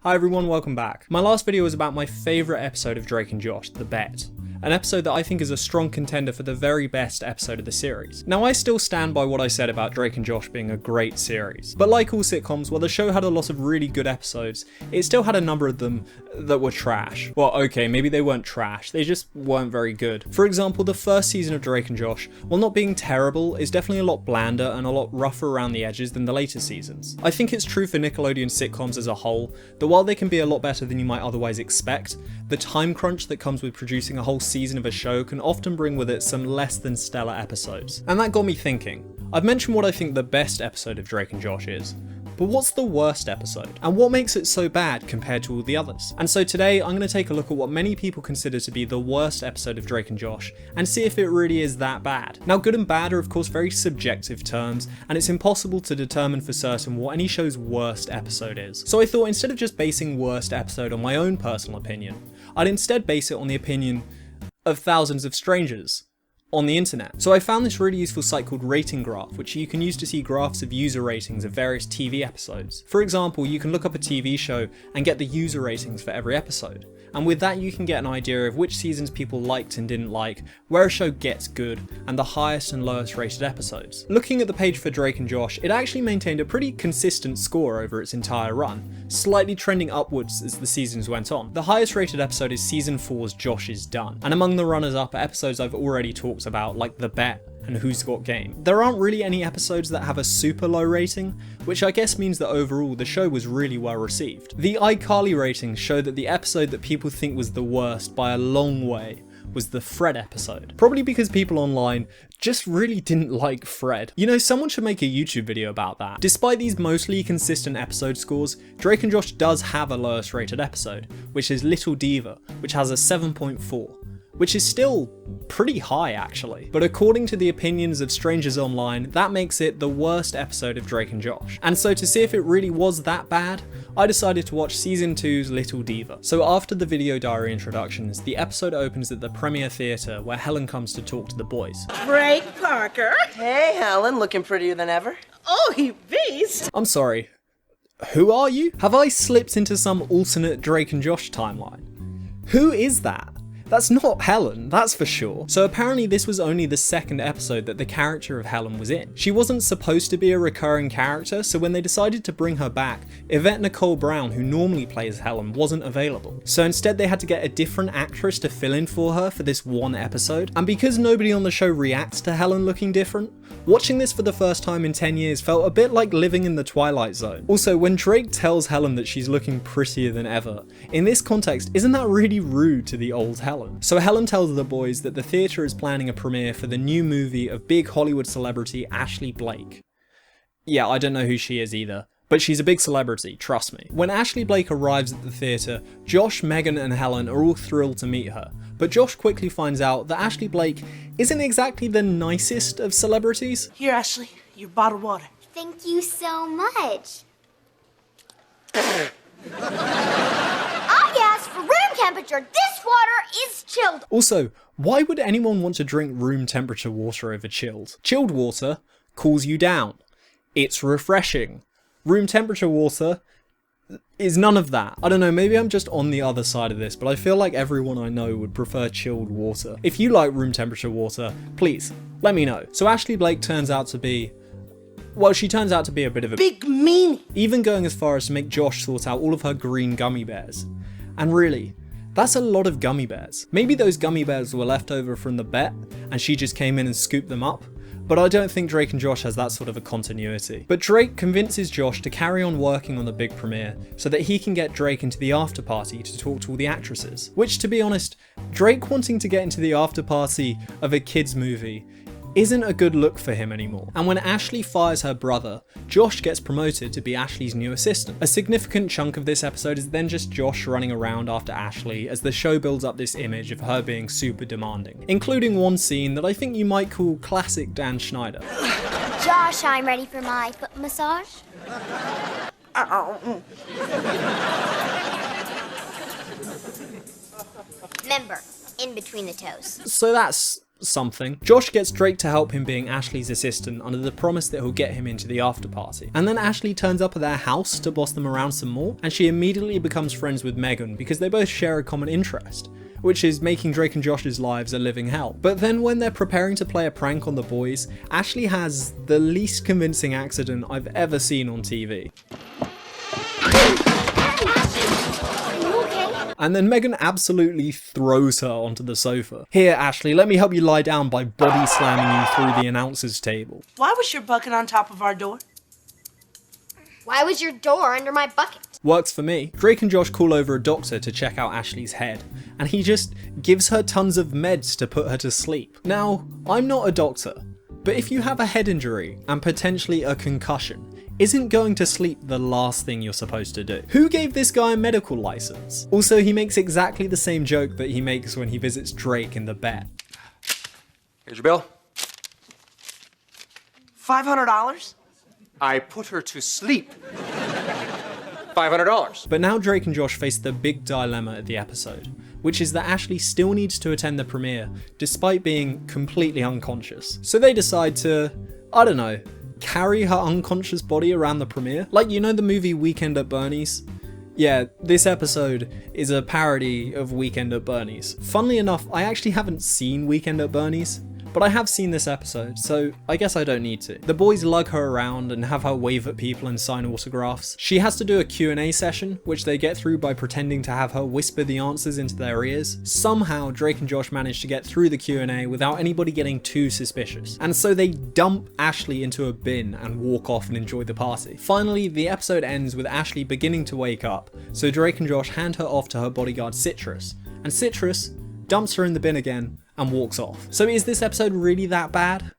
Hi everyone, welcome back. My last video was about my favourite episode of Drake and Josh, The Bet. An episode that I think is a strong contender for the very best episode of the series. Now I still stand by what I said about Drake and Josh being a great series, but like all sitcoms, while the show had a lot of really good episodes, it still had a number of them that were trash. Well, okay, maybe they weren't trash, they just weren't very good. For example, the first season of Drake and Josh, while not being terrible, is definitely a lot blander and a lot rougher around the edges than the later seasons. I think it's true for Nickelodeon sitcoms as a whole, that while they can be a lot better than you might otherwise expect, the time crunch that comes with producing a whole season of a show can often bring with it some less than stellar episodes. And that got me thinking. I've mentioned what I think the best episode of Drake and Josh is, but what's the worst episode? And what makes it so bad compared to all the others? And so today I'm going to take a look at what many people consider to be the worst episode of Drake and Josh and see if it really is that bad. Now good and bad are of course very subjective terms, and it's impossible to determine for certain what any show's worst episode is. So I thought instead of just basing worst episode on my own personal opinion, I'd instead base it on the opinion of thousands of strangers on the internet. So I found this really useful site called Rating Graph, which you can use to see graphs of user ratings of various TV episodes. For example, you can look up a TV show and get the user ratings for every episode. And with that you can get an idea of which seasons people liked and didn't like, where a show gets good, and the highest and lowest rated episodes. Looking at the page for Drake and Josh, it actually maintained a pretty consistent score over its entire run, slightly trending upwards as the seasons went on. The highest rated episode is season 4's Josh Is Done, and among the runners up are episodes I've already talked about like The Bet and Who's Got Game. There aren't really any episodes that have a super low rating, which I guess means that overall the show was really well received. The iCarly ratings show that the episode that people think was the worst by a long way was the Fred episode. Probably because people online just really didn't like Fred. You know, someone should make a YouTube video about that. Despite these mostly consistent episode scores, Drake and Josh does have a lowest rated episode, which is Little Diva, which has a 7.4. which is still pretty high actually. But according to the opinions of strangers online, that makes it the worst episode of Drake and Josh. And so to see if it really was that bad, I decided to watch season 2's Little Diva. So after the video diary introductions, the episode opens at the Premier Theatre where Helen comes to talk to the boys. Drake Parker. Hey Helen, looking prettier than ever. Oh, he beast. I'm sorry, who are you? Have I slipped into some alternate Drake and Josh timeline? Who is that? That's not Helen, that's for sure. So apparently this was only the second episode that the character of Helen was in. She wasn't supposed to be a recurring character, so when they decided to bring her back, Yvette Nicole Brown, who normally plays Helen, wasn't available. So instead they had to get a different actress to fill in for her for this one episode. And because nobody on the show reacts to Helen looking different, watching this for the first time in 10 years felt a bit like living in the Twilight Zone. Also, when Drake tells Helen that she's looking prettier than ever, in this context, isn't that really rude to the old Helen? So Helen tells the boys that the theatre is planning a premiere for the new movie of big Hollywood celebrity Ashley Blake. Yeah, I don't know who she is either, but she's a big celebrity, trust me. When Ashley Blake arrives at the theatre, Josh, Megan and Helen are all thrilled to meet her, but Josh quickly finds out that Ashley Blake isn't exactly the nicest of celebrities. Here, Ashley, your bottled water. Thank you so much. I asked for room temperature. This water is chilled. Also, why would anyone want to drink room temperature water over chilled? Chilled water cools you down. It's refreshing. Room temperature water is none of that. I don't know, maybe I'm just on the other side of this, but I feel like everyone I know would prefer chilled water. If you like room temperature water, please, let me know. So Ashley Blake turns out to be, well, she turns out to be a bit of a big meanie. Even going as far as to make Josh sort out all of her green gummy bears. And really, that's a lot of gummy bears. Maybe those gummy bears were left over from the bet, and she just came in and scooped them up. But I don't think Drake and Josh has that sort of a continuity. But Drake convinces Josh to carry on working on the big premiere so that he can get Drake into the after party to talk to all the actresses. Which, to be honest, Drake wanting to get into the after party of a kids movie isn't a good look for him anymore. And when Ashley fires her brother, Josh gets promoted to be Ashley's new assistant. A significant chunk of this episode is then just Josh running around after Ashley as the show builds up this image of her being super demanding, including one scene that I think you might call classic Dan Schneider. Josh, I'm ready for my foot massage. Remember, in between the toes. So that's something. Josh gets Drake to help him being Ashley's assistant under the promise that he'll get him into the after party. And then Ashley turns up at their house to boss them around some more, and she immediately becomes friends with Megan because they both share a common interest, which is making Drake and Josh's lives a living hell. But then when they're preparing to play a prank on the boys, Ashley has the least convincing accident I've ever seen on TV. And then Megan absolutely throws her onto the sofa. Here, Ashley, let me help you lie down by body slamming you through the announcer's table. Why was your bucket on top of our door? Why was your door under my bucket? Works for me. Drake and Josh call over a doctor to check out Ashley's head, and he just gives her tons of meds to put her to sleep. Now, I'm not a doctor, but if you have a head injury and potentially a concussion, isn't going to sleep the last thing you're supposed to do? Who gave this guy a medical license? Also, he makes exactly the same joke that he makes when he visits Drake in the bet. Here's your bill. $500? I put her to sleep. $500. But now Drake and Josh face the big dilemma of the episode, which is that Ashley still needs to attend the premiere despite being completely unconscious. So they decide to, I don't know, carry her unconscious body around the premiere. Like, you know the movie Weekend at Bernie's? Yeah, this episode is a parody of Weekend at Bernie's. Funnily enough, I actually haven't seen Weekend at Bernie's, but I have seen this episode, so I guess I don't need to. The boys lug her around and have her wave at people and sign autographs. She has to do a Q&A session, which they get through by pretending to have her whisper the answers into their ears. Somehow, Drake and Josh manage to get through the Q&A without anybody getting too suspicious. And so they dump Ashley into a bin and walk off and enjoy the party. Finally, the episode ends with Ashley beginning to wake up, so Drake and Josh hand her off to her bodyguard Citrus, and Citrus dumps her in the bin again and walks off. So is this episode really that bad?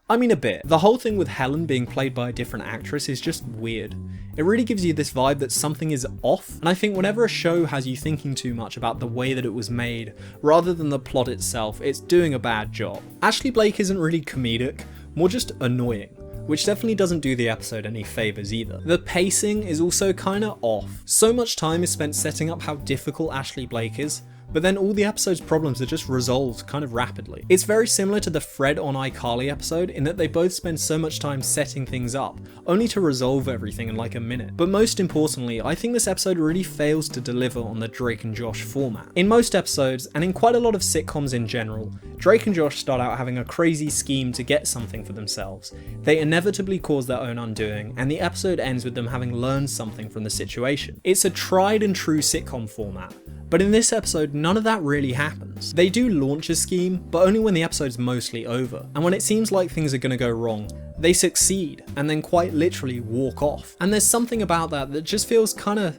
I mean, a bit. The whole thing with Helen being played by a different actress is just weird. It really gives you this vibe that something is off, and I think whenever a show has you thinking too much about the way that it was made, rather than the plot itself, it's doing a bad job. Ashley Blake isn't really comedic, more just annoying, which definitely doesn't do the episode any favours either. The pacing is also kinda off. So much time is spent setting up how difficult Ashley Blake is, but then all the episode's problems are just resolved kind of rapidly. It's very similar to the Fred on iCarly episode in that they both spend so much time setting things up, only to resolve everything in like a minute. But most importantly, I think this episode really fails to deliver on the Drake and Josh format. In most episodes, and in quite a lot of sitcoms in general, Drake and Josh start out having a crazy scheme to get something for themselves. They inevitably cause their own undoing, and the episode ends with them having learned something from the situation. It's a tried and true sitcom format, but in this episode, none of that really happens. They do launch a scheme, but only when the episode's mostly over. And when it seems like things are gonna go wrong, they succeed, and then quite literally walk off. And there's something about that that just feels kinda,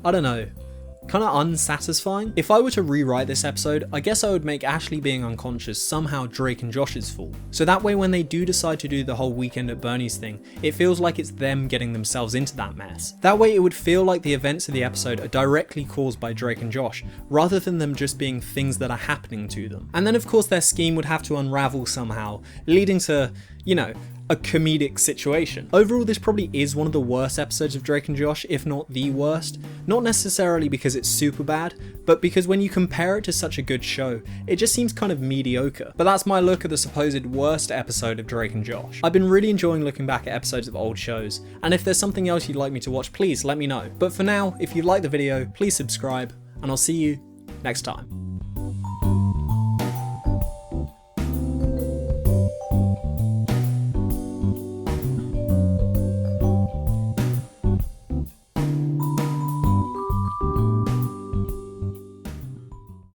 I don't know, kinda unsatisfying. If I were to rewrite this episode, I guess I would make Ashley being unconscious somehow Drake and Josh's fault. So that way when they do decide to do the whole Weekend at Bernie's thing, it feels like it's them getting themselves into that mess. That way it would feel like the events of the episode are directly caused by Drake and Josh, rather than them just being things that are happening to them. And then of course their scheme would have to unravel somehow, leading to, you know, a comedic situation. Overall, this probably is one of the worst episodes of Drake and Josh, if not the worst. Not necessarily because it's super bad, but because when you compare it to such a good show, it just seems kind of mediocre. But that's my look at the supposed worst episode of Drake and Josh. I've been really enjoying looking back at episodes of old shows, and if there's something else you'd like me to watch, please let me know. But for now, if you like the video, please subscribe, and I'll see you next time.